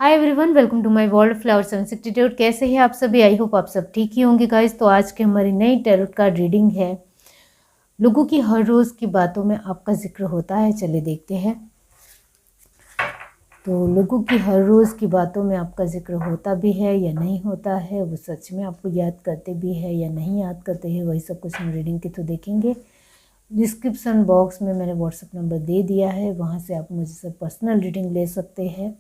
Hi everyone, welcome to my world flower 762। कैसे हैं आप सभी? आई होप आप सब ठीक ही होंगे गाइस। तो आज की हमारी नई टैरोट कार्ड रीडिंग है। लोगों की हर रोज़ की बातों में आपका जिक्र होता है। चलिए देखते हैं। तो लोगों की हर रोज़ की बातों में आपका जिक्र होता भी है या नहीं होता है, वो सच में आपको याद करते भी है या नहीं याद करते हैं, वही सब कुछ हम रीडिंग के थ्रू देखेंगे। डिस्क्रिप्शन बॉक्स में मैंने व्हाट्सएप नंबर दे दिया है, वहाँ से आप मुझसे पर्सनल रीडिंग ले सकते हैं।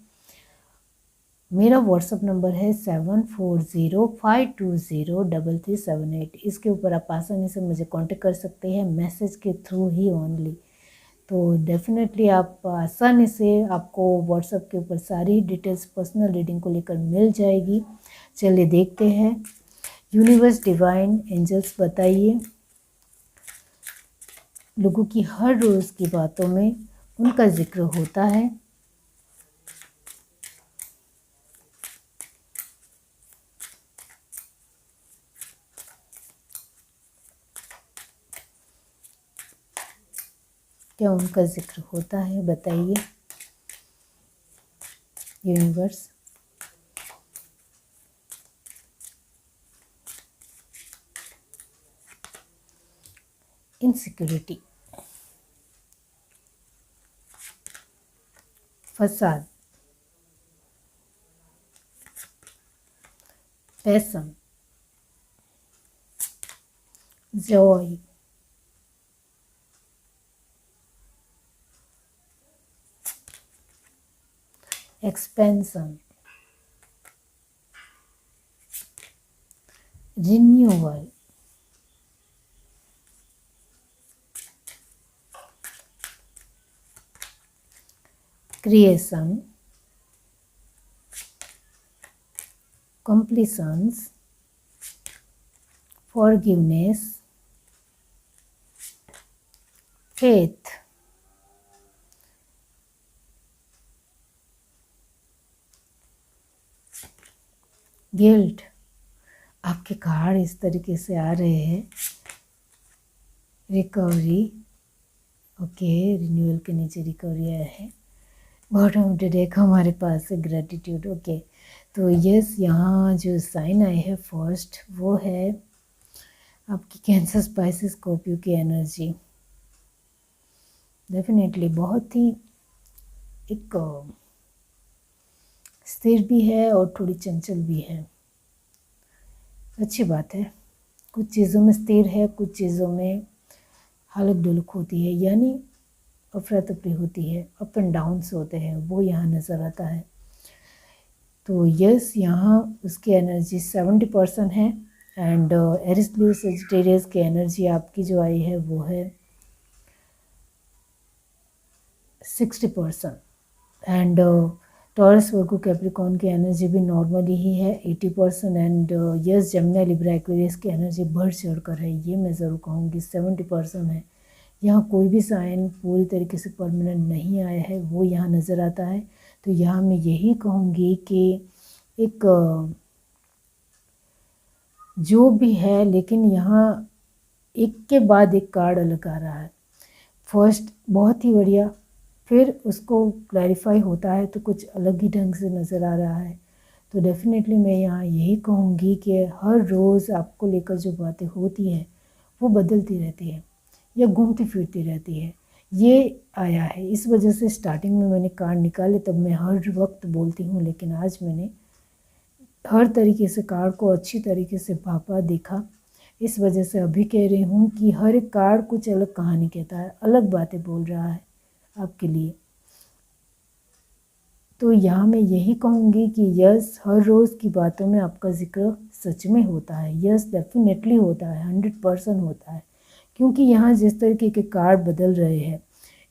मेरा व्हाट्सअप नंबर है 7405203378। इसके ऊपर आप आसानी से मुझे कांटेक्ट कर सकते हैं, मैसेज के थ्रू ही ओनली। तो डेफिनेटली आप आसानी से आपको व्हाट्सएप के ऊपर सारी डिटेल्स पर्सनल रीडिंग को लेकर मिल जाएगी। चलिए देखते हैं। यूनिवर्स, डिवाइन एंजल्स, बताइए लोगों की हर रोज़ की बातों में उनका जिक्र होता है। क्या उनका जिक्र होता है? बताइए यूनिवर्स। इनसिक्योरिटी, फसाद, passion, Joy, expansion, renewal, creation, completions, forgiveness, faith, guilt. आपके कार्ड इस तरीके से आ रहे हैं। रिकवरी, ओके, रिन्यूअल के नीचे रिकवरी आया है। बॉटम ऑफ द डेक हमारे पास है ग्रेटिट्यूड, ओके। तो यस, यहाँ जो साइन आए हैं फर्स्ट वो है आपकी कैंसर, स्पाइसिस, स्कॉर्पियो की एनर्जी। डेफिनेटली बहुत ही एक स्थिर भी है और थोड़ी चंचल भी है। अच्छी बात है। कुछ चीज़ों में स्थिर है, कुछ चीज़ों में हलक डुलक होती है, यानी अफरा तफरी होती है, अप एंड डाउन्स होते हैं, वो यहाँ नज़र आता है। तो यस, यहाँ उसकी एनर्जी 70% है। एंड एरिस लीव सेजिटेरियस की एनर्जी आपकी जो आई है वो है 60%। एंड टॉरस, वर्गो, कैप्रिकॉर्न की एनर्जी भी नॉर्मली ही है 80%। And yes, Gemini, Libra, Aquarius की एनर्जी बढ़ चढ़ कर है, ये मैं ज़रूर कहूँगी 70% है। यहाँ कोई भी साइन पूरी तरीके से परमानेंट नहीं आया है, वो यहाँ नज़र आता है। तो यहाँ मैं यही कहूँगी कि एक जो भी है, लेकिन यहाँ एक के बाद एक कार्ड अलग आ रहा है। फर्स्ट बहुत ही बढ़िया, फिर उसको क्लैरिफाई होता है तो कुछ अलग ही ढंग से नज़र आ रहा है। तो डेफिनेटली मैं यहाँ यही कहूँगी कि हर रोज़ आपको लेकर जो बातें होती है वो बदलती रहती है या घूमती फिरती रहती है, ये आया है। इस वजह से स्टार्टिंग में मैंने कार्ड निकाले, तब मैं हर वक्त बोलती हूँ, लेकिन आज मैंने हर तरीके से कार्ड को अच्छी तरीके से भापा, देखा। इस वजह से अभी कह रही हूँ कि हर एक कार्ड कुछ अलग कहानी कहता है, अलग बातें बोल रहा है आपके लिए। तो यहाँ मैं यही कहूँगी कि यस, हर रोज़ की बातों में आपका जिक्र सच में होता है। यस, डेफिनेटली होता है, 100% होता है। क्योंकि यहाँ जिस तरीके के कार्ड बदल रहे हैं,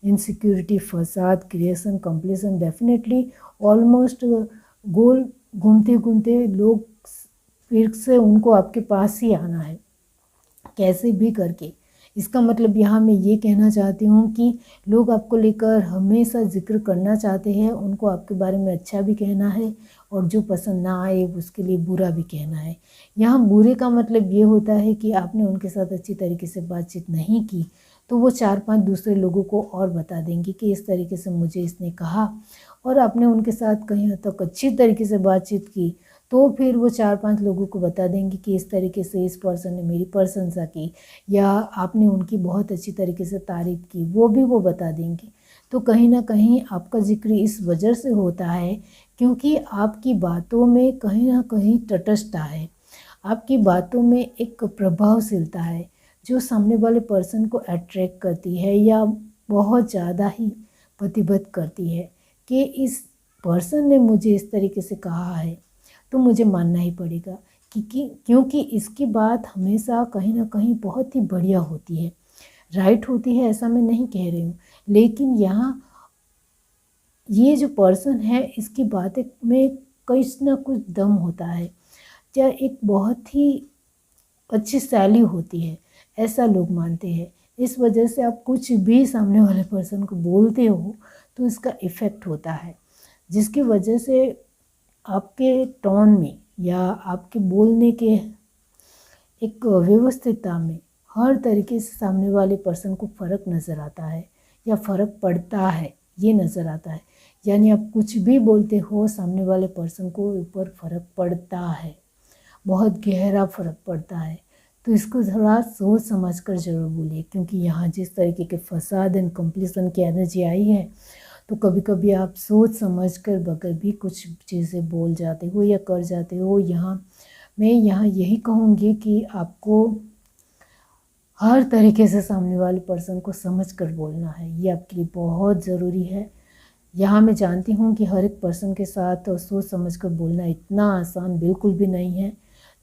इनसिक्योरिटी, फसाद, क्रिएशन, कंप्लीशन, डेफिनेटली ऑलमोस्ट गोल घूमते घूमते लोग फिर से उनको आपके पास ही आना है, कैसे भी करके। इसका मतलब यहाँ मैं ये कहना चाहती हूँ कि लोग आपको लेकर हमेशा जिक्र करना चाहते हैं, उनको आपके बारे में अच्छा भी कहना है और जो पसंद ना आए उसके लिए बुरा भी कहना है। यहाँ बुरे का मतलब ये होता है कि आपने उनके साथ अच्छी तरीके से बातचीत नहीं की, तो वो 4-5 दूसरे लोगों को और बता देंगे कि इस तरीके से मुझे इसने कहा और आपने उनके साथ कहीं हद तक अच्छी तरीके से बातचीत की, तो फिर वो 4-5 लोगों को बता देंगे कि इस तरीके से इस पर्सन ने मेरी प्रशंसा की, या आपने उनकी बहुत अच्छी तरीके से तारीफ़ की, वो भी वो बता देंगे। तो कहीं न कहीं आपका ज़िक्र इस वजह से होता है क्योंकि आपकी बातों में कहीं न कहीं तटस्थता है। आपकी बातों में एक प्रभावशीलता है, जो सामने वाले पर्सन को अट्रैक्ट करती है या बहुत ज़्यादा ही प्रतिबद्ध करती है कि इस पर्सन ने मुझे इस तरीके से कहा है, तो मुझे मानना ही पड़ेगा क्योंकि इसकी बात हमेशा कहीं न कहीं बहुत ही बढ़िया होती है। राइट होती है ऐसा मैं नहीं कह रही हूँ, लेकिन यहाँ ये जो पर्सन है इसकी बातें में कुछ न कुछ दम होता है, या एक बहुत ही अच्छी शैली होती है, ऐसा लोग मानते हैं। इस वजह से आप कुछ भी सामने वाले पर्सन को बोलते हो तो इसका इफ़ेक्ट होता है, जिसकी वजह से आपके टोन में या आपके बोलने के एक व्यवस्थितता में हर तरीके से सामने वाले पर्सन को फ़र्क नज़र आता है या फ़र्क पड़ता है, ये नज़र आता है। यानी आप कुछ भी बोलते हो सामने वाले पर्सन को ऊपर फ़र्क पड़ता है, बहुत गहरा फ़र्क पड़ता है। तो इसको थोड़ा सोच समझ कर ज़रूर बोलिए, क्योंकि यहाँ जिस तरीके के फसाद एंड कंप्लीसन की एनर्जी आई है, तो कभी कभी आप सोच समझ कर बगैर भी कुछ चीज़ें बोल जाते हो या कर जाते हो। मैं यहाँ यही कहूँगी कि आपको हर तरीके से सामने वाले पर्सन को समझ कर बोलना है, ये आपके लिए बहुत ज़रूरी है। यहाँ मैं जानती हूँ कि हर एक पर्सन के साथ सोच समझ कर बोलना इतना आसान बिल्कुल भी नहीं है,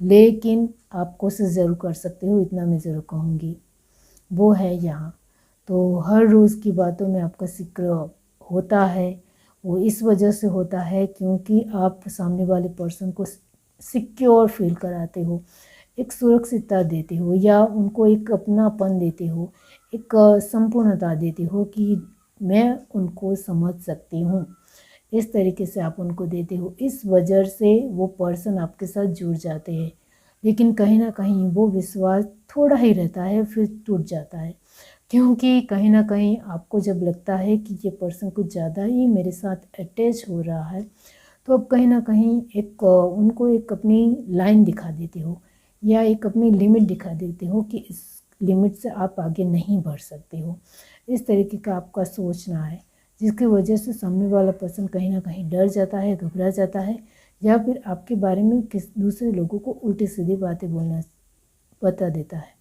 लेकिन आप कोशिश ज़रूर कर सकते हो, इतना मैं ज़रूर कहूँगी। वो है यहाँ तो हर रोज़ की बातों में आपका ज़िक्र होता है, वो इस वजह से होता है क्योंकि आप सामने वाले पर्सन को सिक्योर फील कराते हो, एक सुरक्षितता देते हो या उनको एक अपनापन देते हो, एक संपूर्णता देते हो कि मैं उनको समझ सकती हूँ। इस तरीके से आप उनको देते हो, इस वजह से वो पर्सन आपके साथ जुड़ जाते हैं। लेकिन कहीं ना कहीं वो विश्वास थोड़ा ही रहता है, फिर टूट जाता है, क्योंकि कहीं ना कहीं आपको जब लगता है कि ये पर्सन कुछ ज़्यादा ही मेरे साथ अटैच हो रहा है, तो अब कहीं ना कहीं उनको एक अपनी लाइन दिखा देते हो या एक अपनी लिमिट दिखा देते हो कि इस लिमिट से आप आगे नहीं बढ़ सकते हो। इस तरीके का आपका सोचना है, जिसकी वजह से सामने वाला पर्सन कहीं ना कहीं डर जाता है, घबरा जाता है, या फिर आपके बारे में दूसरे लोगों को उल्टी सीधी बातें बोलना बता देता है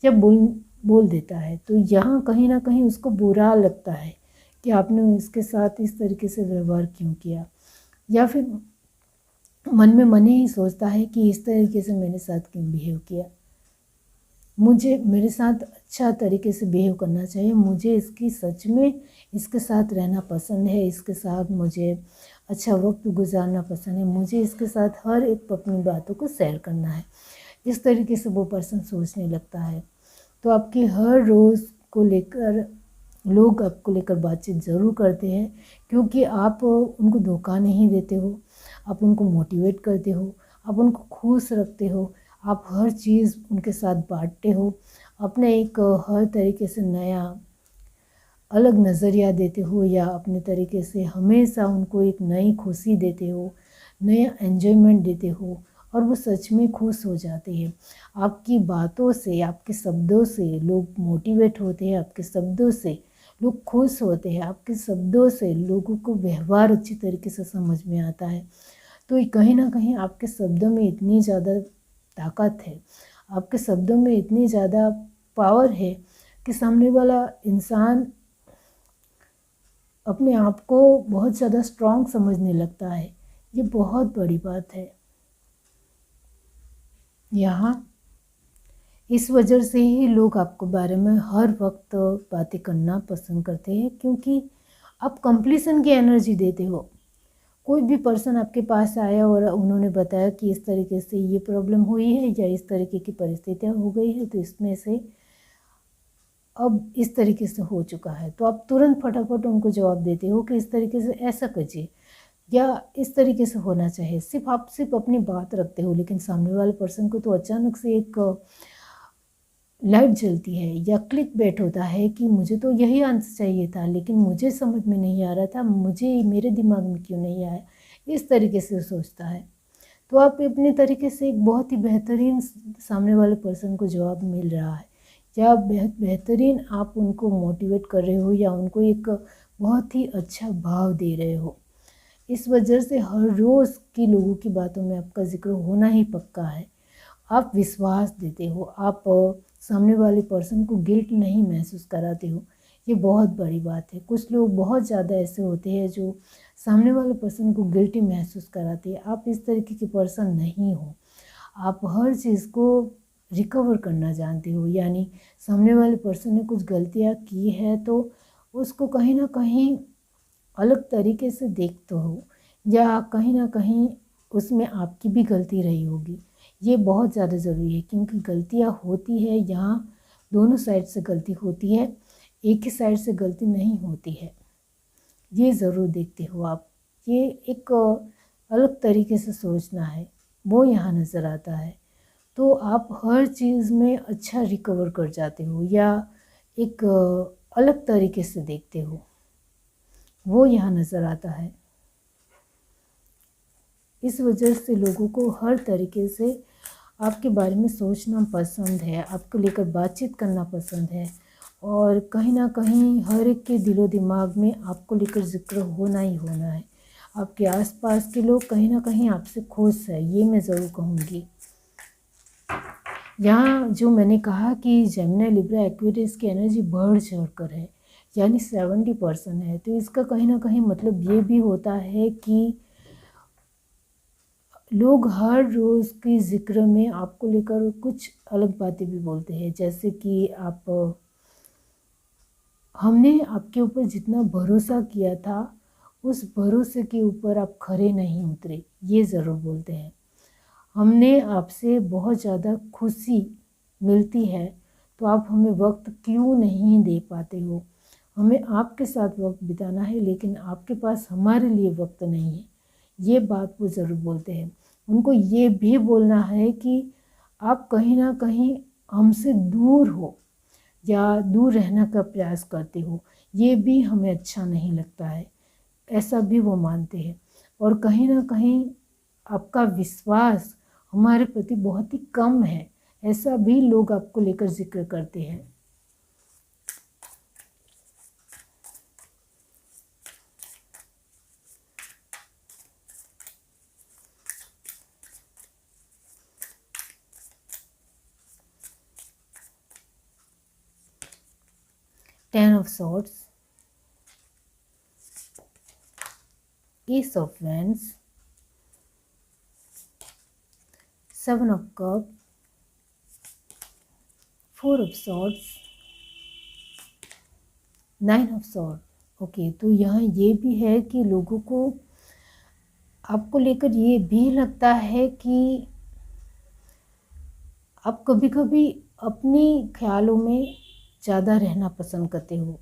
या बोल देता है। तो यहाँ कहीं ना कहीं उसको बुरा लगता है कि आपने इसके साथ इस तरीके से व्यवहार क्यों किया, या फिर मन ही सोचता है कि इस तरीके से मेरे साथ क्यों बिहेव किया, मेरे साथ अच्छा तरीके से बिहेव करना चाहिए, मुझे सच में इसके साथ रहना पसंद है, इसके साथ मुझे अच्छा वक्त गुजारना पसंद है, मुझे इसके साथ हर एक अपनी बातों को शेयर करना है। इस तरीके से वो पर्सन सोचने लगता है। तो आपकी हर रोज़ को लेकर लोग आपको लेकर बातचीत ज़रूर करते हैं, क्योंकि आप उनको धोखा नहीं देते हो, आप उनको मोटिवेट करते हो, आप उनको खुश रखते हो, आप हर चीज़ उनके साथ बांटते हो, अपने एक हर तरीके से नया अलग नज़रिया देते हो, या अपने तरीके से हमेशा उनको एक नई खुशी देते हो, नया एन्जॉयमेंट देते हो, और वो सच में खुश हो जाते हैं। आपकी बातों से, आपके शब्दों से लोग मोटिवेट होते हैं, आपके शब्दों से लोग खुश होते हैं, आपके शब्दों से लोगों को व्यवहार अच्छी तरीके से समझ में आता है। तो ये कहीं ना कहीं आपके शब्दों में इतनी ज़्यादा ताकत है, आपके शब्दों में इतनी ज़्यादा पावर है कि सामने वाला इंसान अपने आप को बहुत ज़्यादा स्ट्रॉन्ग समझने लगता है। ये बहुत बड़ी बात है। यहाँ इस वजह से ही लोग आपके बारे में हर वक्त बातें करना पसंद करते हैं, क्योंकि आप कंप्लीसन की एनर्जी देते हो। कोई भी पर्सन आपके पास आया और उन्होंने बताया कि इस तरीके से ये प्रॉब्लम हुई है या इस तरीके की परिस्थितियाँ हो गई है, तो इसमें से अब इस तरीके से हो चुका है, तो आप तुरंत फटाफट उनको जवाब देते हो कि इस तरीके से ऐसा कीजिए या इस तरीके से होना चाहिए। आप सिर्फ अपनी बात रखते हो, लेकिन सामने वाले पर्सन को तो अचानक से एक लाइट जलती है या क्लिक बैट होता है कि मुझे तो यही आंसर चाहिए था लेकिन मुझे समझ में नहीं आ रहा था, मुझे मेरे दिमाग में क्यों नहीं आया, इस तरीके से सोचता है। तो आप अपने तरीके से एक बहुत ही बेहतरीन सामने वाले पर्सन को जवाब मिल रहा है, या बेहतरीन आप उनको मोटिवेट कर रहे हो या उनको एक बहुत ही अच्छा भाव दे रहे हो। इस वजह से हर रोज़ की लोगों की बातों में आपका ज़िक्र होना ही पक्का है। आप विश्वास देते हो, आप सामने वाले पर्सन को गिल्ट नहीं महसूस कराते हो, ये बहुत बड़ी बात है। कुछ लोग बहुत ज़्यादा ऐसे होते हैं जो सामने वाले पर्सन को गिल्टी महसूस कराते हैं। आप इस तरीके के पर्सन नहीं हो। आप हर चीज़ को रिकवर करना जानते हो, यानी सामने वाले पर्सन ने कुछ गलतियाँ की है तो उसको कहीं ना कहीं अलग तरीके से देखते हो, या कहीं ना कहीं उसमें आपकी भी गलती रही होगी। ये बहुत ज़्यादा ज़रूरी है क्योंकि गलतियाँ होती है, यहाँ दोनों साइड से गलती होती है, एक ही साइड से गलती नहीं होती है। ये ज़रूर देखते हो आप। ये एक अलग तरीके से सोचना है, वो यहाँ नज़र आता है। तो आप हर चीज़ में अच्छा रिकवर कर जाते हो या एक अलग तरीके से देखते हो, वो यहाँ नज़र आता है। इस वजह से लोगों को हर तरीके से आपके बारे में सोचना पसंद है, आपको लेकर बातचीत करना पसंद है, और कहीं ना कहीं हर एक के दिलो दिमाग में आपको लेकर जिक्र होना ही होना है। आपके आसपास के लोग कहीं ना कहीं आपसे खुश है, ये मैं ज़रूर कहूँगी। यहाँ जो मैंने कहा कि जेमिनी, लिब्रा, एक्वेरियस की एनर्जी बढ़ चढ़ कर है, यानी 70% है, तो इसका कहीं ना कहीं मतलब ये भी होता है कि लोग हर रोज़ के ज़िक्र में आपको लेकर कुछ अलग बातें भी बोलते हैं, जैसे कि हमने आपके ऊपर जितना भरोसा किया था उस भरोसे के ऊपर आप खरे नहीं उतरे, ये ज़रूर बोलते हैं। हमने आपसे बहुत ज़्यादा खुशी मिलती है तो आप हमें वक्त क्यों नहीं दे पाते हो, हमें आपके साथ वक्त बिताना है लेकिन आपके पास हमारे लिए वक्त नहीं है, ये बात वो ज़रूर बोलते हैं। उनको ये भी बोलना है कि आप कहीं ना कहीं हमसे दूर हो या दूर रहने का प्रयास करते हो, ये भी हमें अच्छा नहीं लगता है, ऐसा भी वो मानते हैं। और कहीं ना कहीं आपका विश्वास हमारे प्रति बहुत ही कम है, ऐसा भी लोग आपको लेकर जिक्र करते हैं। Ten of Swords, Ace of Wands, Seven of Cups, Four of Swords, Nine of Swords। Okay, तो यहाँ ये भी है कि लोगों को आपको लेकर ये भी लगता है कि आप कभी कभी अपने ख्यालों में ज़्यादा रहना पसंद करते हो,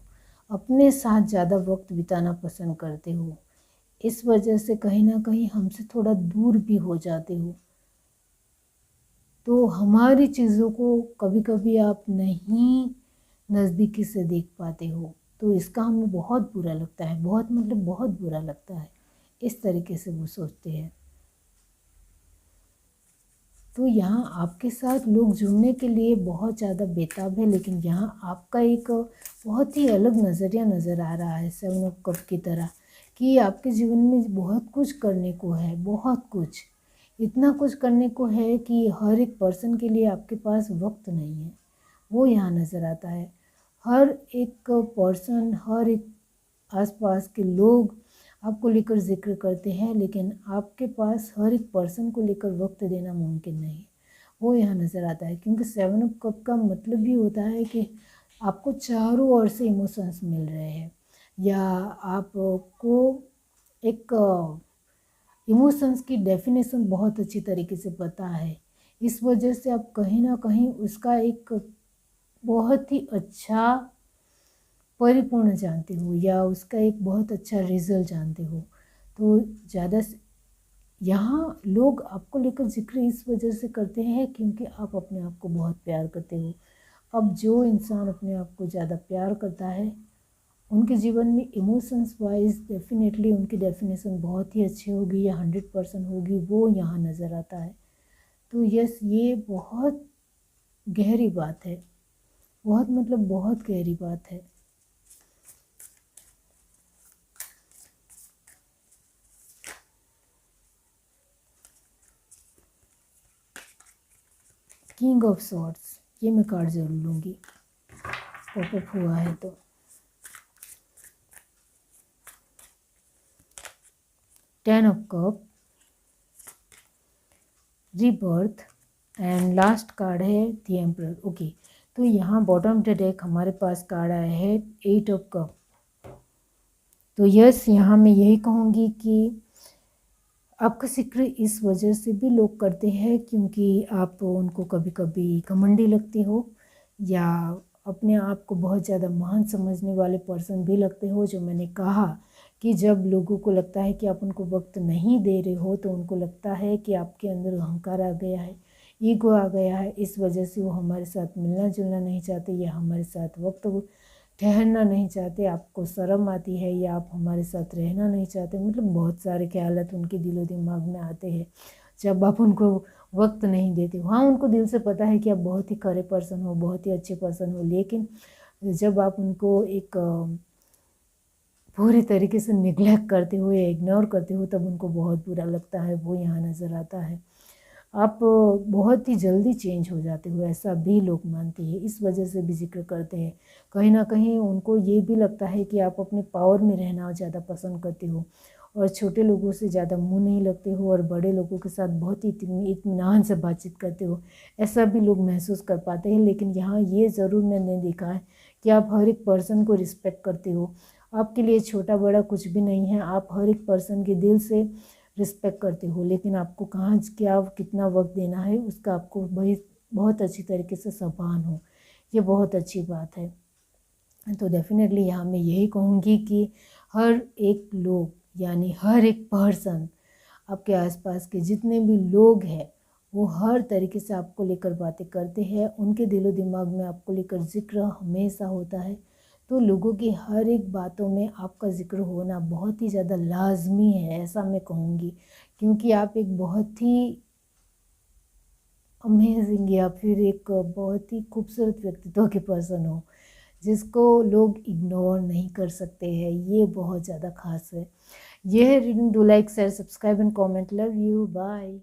अपने साथ ज़्यादा वक्त बिताना पसंद करते हो, इस वजह से कहीं ना कहीं हमसे थोड़ा दूर भी हो जाते हो। तो हमारी चीज़ों को कभी कभी आप नहीं नज़दीकी से देख पाते हो, तो इसका हमें बहुत बुरा लगता है, बहुत मतलब बहुत बुरा लगता है। इस तरीके से वो सोचते हैं। तो यहाँ आपके साथ लोग जुड़ने के लिए बहुत ज़्यादा बेताब है, लेकिन यहाँ आपका एक बहुत ही अलग नज़रिया नज़र आ रहा है सेवन ऑफ कप की तरह, कि आपके जीवन में बहुत कुछ करने को है, बहुत कुछ, इतना कुछ करने को है कि हर एक पर्सन के लिए आपके पास वक्त नहीं है, वो यहाँ नज़र आता है। हर एक पर्सन, हर एक आसपास के लोग आपको लेकर जिक्र करते हैं, लेकिन आपके पास हर एक पर्सन को लेकर वक्त देना मुमकिन नहीं, वो यहाँ नज़र आता है। क्योंकि सेवन ऑफ कप का मतलब भी होता है कि आपको चारों ओर से इमोशंस मिल रहे हैं, या आपको एक इमोशंस की डेफिनेशन बहुत अच्छी तरीके से पता है, इस वजह से आप कहीं ना कहीं उसका एक बहुत ही अच्छा परिपूर्ण जानते हो या उसका एक बहुत अच्छा रिजल्ट जानते हो। तो ज़्यादा यहाँ लोग आपको लेकर जिक्र इस वजह से करते हैं क्योंकि आप अपने आप को बहुत प्यार करते हो, अब जो इंसान अपने आप को ज़्यादा प्यार करता है उनके जीवन में इमोशंस वाइज डेफिनेटली उनकी डेफिनेशन बहुत ही अच्छी होगी या 100% होगी, वो यहाँ नज़र आता है। तो यस, ये बहुत गहरी बात है, बहुत मतलब बहुत गहरी बात है। किंग ऑफ सॉर्ड्स, ये मैं कार्ड जरूर लूँगी, पॉपअप हुआ है तो। Ten of cup, rebirth and last card है द एम्परर। ओके, तो यहाँ बॉटम ऑफ द डेक हमारे पास कार्ड आया है 8 ऑफ कप। तो यस, यहाँ मैं यही कहूँगी कि आपका जिक्र इस वजह से भी लोग करते हैं क्योंकि आप उनको कभी कभी घमंडी लगते हो या अपने आप को बहुत ज़्यादा महान समझने वाले पर्सन भी लगते हो। जो मैंने कहा कि जब लोगों को लगता है कि आप उनको वक्त नहीं दे रहे हो तो उनको लगता है कि आपके अंदर अहंकार आ गया है, ईगो आ गया है, इस वजह से वो हमारे साथ मिलना जुलना नहीं चाहते या हमारे साथ वक्त ठहरना नहीं चाहते, आपको शर्म आती है या आप हमारे साथ रहना नहीं चाहते। मतलब बहुत सारे ख्यालात उनके दिलो दिमाग में आते हैं जब आप उनको वक्त नहीं देते हो। हाँ, उनको दिल से पता है कि आप बहुत ही खरे पर्सन हो, बहुत ही अच्छे पर्सन हो, लेकिन जब आप उनको एक पूरी तरीके से निगलेक्ट करते हो या इग्नोर करते हो तब उनको बहुत बुरा लगता है, वो यहाँ नज़र आता है। आप बहुत ही जल्दी चेंज हो जाते हो, ऐसा भी लोग मानते हैं, इस वजह से भी जिक्र करते हैं। कहीं ना कहीं उनको ये भी लगता है कि आप अपने पावर में रहना ज़्यादा पसंद करते हो और छोटे लोगों से ज़्यादा मुंह नहीं लगते हो और बड़े लोगों के साथ बहुत ही इत्मीनान से बातचीत करते हो, ऐसा भी लोग महसूस कर पाते हैं। लेकिन यहाँ ये ज़रूर मैंने देखा है कि आप हर एक पर्सन को रिस्पेक्ट करते हो, आपके लिए छोटा बड़ा कुछ भी नहीं है, आप हर एक पर्सन के दिल से रिस्पेक्ट करते हो। लेकिन आपको कहाँ क्या कितना वक्त देना है उसका आपको भाई बहुत अच्छी तरीके से संभान हो, ये बहुत अच्छी बात है। तो डेफिनेटली यहाँ मैं यही कहूँगी कि हर एक लोग यानी हर एक पर्सन, आपके आसपास के जितने भी लोग हैं वो हर तरीके से आपको लेकर बातें करते हैं, उनके दिलो दिमाग में आपको लेकर जिक्र हमेशा होता है। तो लोगों की हर एक बातों में आपका जिक्र होना बहुत ही ज़्यादा लाजमी है, ऐसा मैं कहूँगी, क्योंकि आप एक बहुत ही अमेजिंग या फिर एक बहुत ही खूबसूरत व्यक्तित्व के पर्सन हो जिसको लोग इग्नोर नहीं कर सकते हैं, ये बहुत ज़्यादा खास है। ये है reading, do like share subscribe and comment, love you, bye.